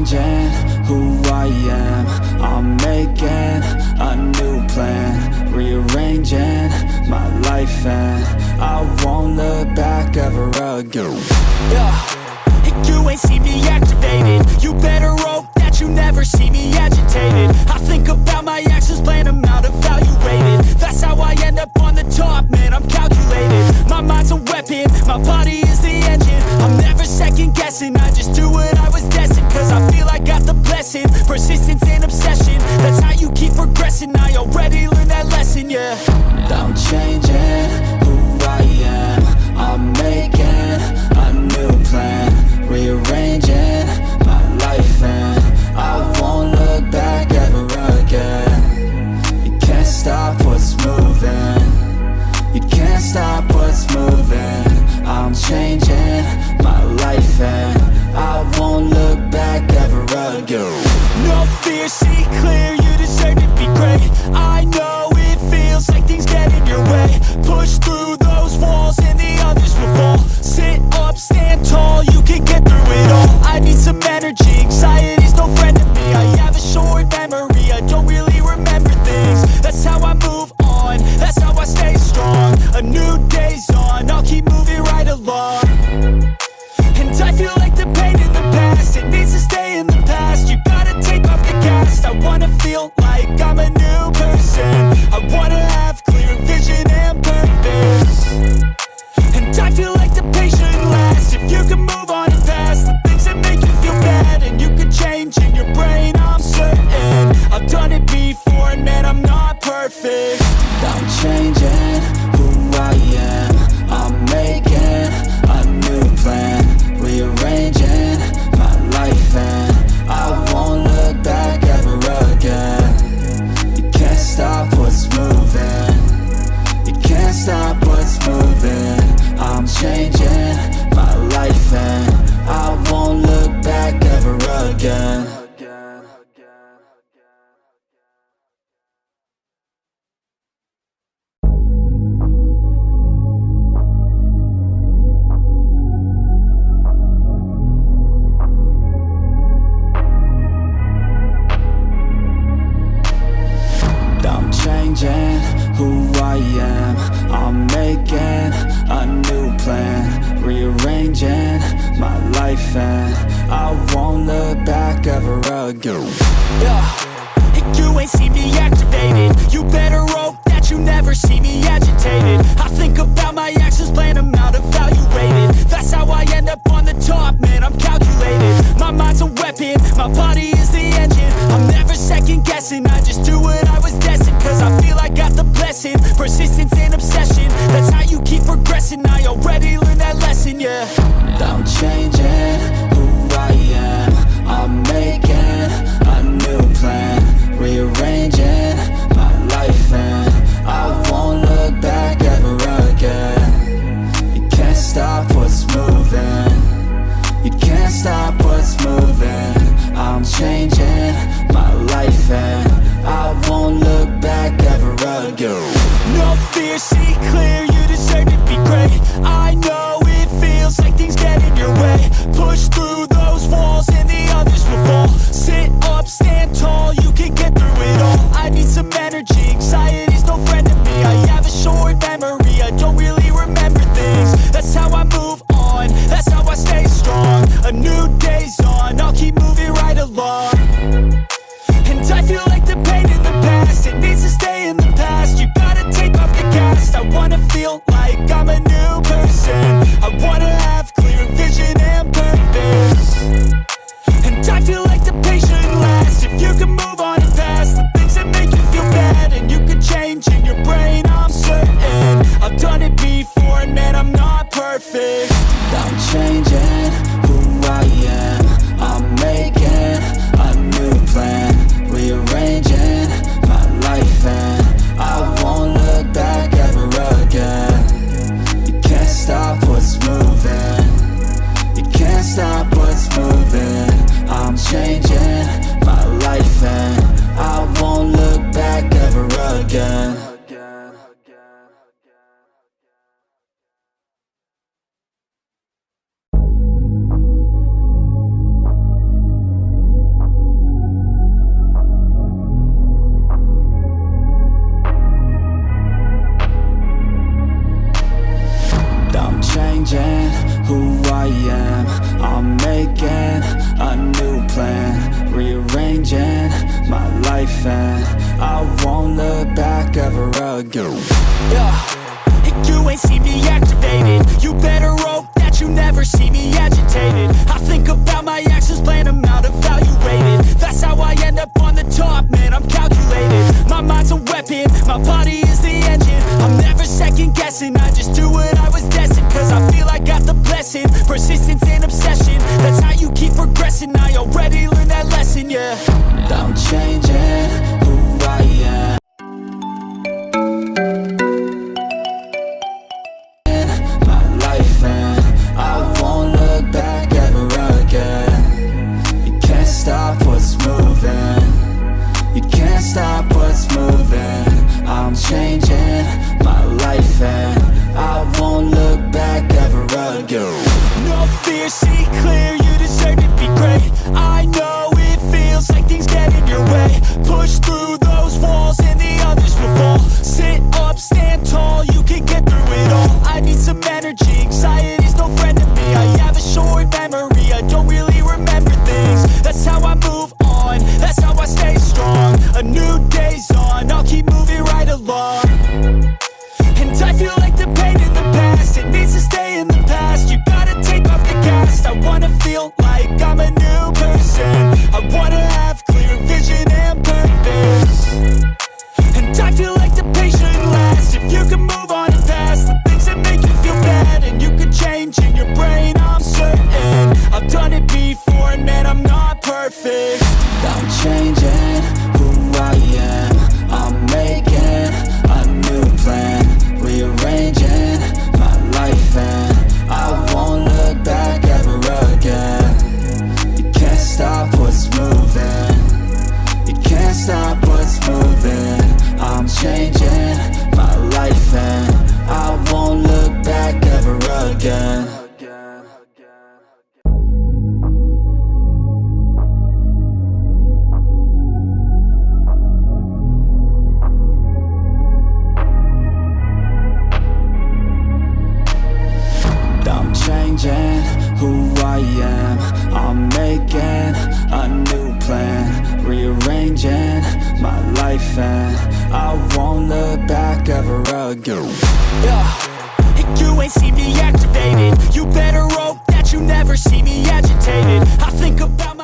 changing who I am. I'm making a new plan, rearranging my life, and I won't look back ever again. You ain't see me activated. You better hope that you never see me agitated. I think about my actions, plan them out, evaluated. That's how I end up on the top, man, I'm calculated. My mind's a weapon, my body is the engine. I'm never second guessing, I just do what I was destined. Cause I feel I got the blessing, persistence and obsession. That's how you keep progressing, I already learned that lesson, yeah. I'm changing who I am. I'm making a new plan, rearranging my life, and I won't look back ever again. You can't stop what's moving. You can't stop what's moving. I'm changing my life, and I won't look back ever again. No fear, see clear, you deserve to be great. I know it feels like things get in your way. Push through those walls and the others will fall. Sit up, stand tall, you can get through it all. I need some energy, anxiety's no friend to me. I have a short memory, I don't really remember things. That's how I move on, that's how I stay strong. A new day's on, I'll keep moving right along. And I feel like the pain in the past, it needs to stay in the past. You gotta take off the cast. I wanna feel like I'm a new person. I wanna have clear vision and purpose. And I feel like the pain shouldn't last. If you can move on and past the things that make you feel bad, and you can change in your brain, I'm certain. I've done it before and man, I'm not perfect. I'm changing who I am. I'm making a new plan, rearranging my life, and I won't look back ever again. You can't stop what's moving. You can't stop what's moving. I'm changing my life, and I won't look back ever again. I'm changing who I am. I'm making a new plan, rearranging my life, and I won't look back ever again. You ain't see me activated. You better hope that you never see me agitated. I think about my actions, plan them out, evaluated. That's how I end up on the top, man, I'm calculated. My mind's a weapon, my body is the engine. I'm never second guessing, I just do what I was destined. Cause I feel I got the blessing, persistence and obsession. That's how you keep progressing, I already learned that lesson, yeah. I'm changing who I am. I'm making a new plan, rearranging my life, and I won't look back ever again. You can't stop what's moving. You can't stop what's moving. I'm changing my life, and I won't look back ever again. No fear, see clear, you deserve to be great. I know it feels like things get in your way. Push through those walls and the others will fall. Sit up, stand tall, you can get through it all. I need some energy, anxiety's no friend to me. I have a short memory, I don't really remember things. That's how I move on, that's how I stay strong. A new day's on, I'll keep moving right along. And I feel like the pain in the past, it needs to stay in the past. You gotta take off the cast. I wanna feel like I'm a new person. I wanna have clear vision and purpose. And I feel like the pain shouldn't last. If you can move on and past the things that make you feel bad, and you can change in your brain, I'm certain. I've done it before and man, I'm not perfect. I'm changing who I am. I'm making a new plan, rearranging my life, and I won't look back ever again. You can't stop what's moving. You can't stop what's moving. I'm changing my life, and my life, and I won't look back ever again. Yeah. You ain't see me activated. You better hope that you never see me agitated. I think about my actions, plan them out, evaluated. That's how I end up on the top, man, I'm calculated. My mind's a weapon, my body is the engine. I'm never second guessing, I just do what I was destined. Cause I feel I got the blessing, persistence and obsession. That's how you keep progressing, I already learned that lesson, yeah. I'm changing who I am. Stop what's moving. I'm changing my life, and I won't look back ever again. No fear, see clear, you deserve to be great. I know it feels like things get in your way. Push through those walls and the others will fall. Sit up, stand tall, you can get through it all. I need some energy, anxiety's no friend to me. I have a short memory, I don't really remember things. That's how I move on, that's how I stay strong. A new day's on, I'll keep moving right along. And I feel like the pain in the past, it needs to stay in the past. You gotta take off the cast. I wanna feel like I'm a new person. I wanna have clear vision and purpose. And I feel like the pain shouldn't last. If you can move on and past the things that make you feel bad, and you can change in your brain, I'm certain. I've done it before, and man, I'm not perfect. I'm changing who I am. I'm making a new plan, rearranging my life, and I won't look back ever again. You can't stop what's moving. You can't stop what's moving. I'm changing my life, and I won't look back ever again. Changing who I am. I'm making a new plan, rearranging my life, and I won't look back ever again. Yeah. You ain't see me activated. You better hope that you never see me agitated. I think about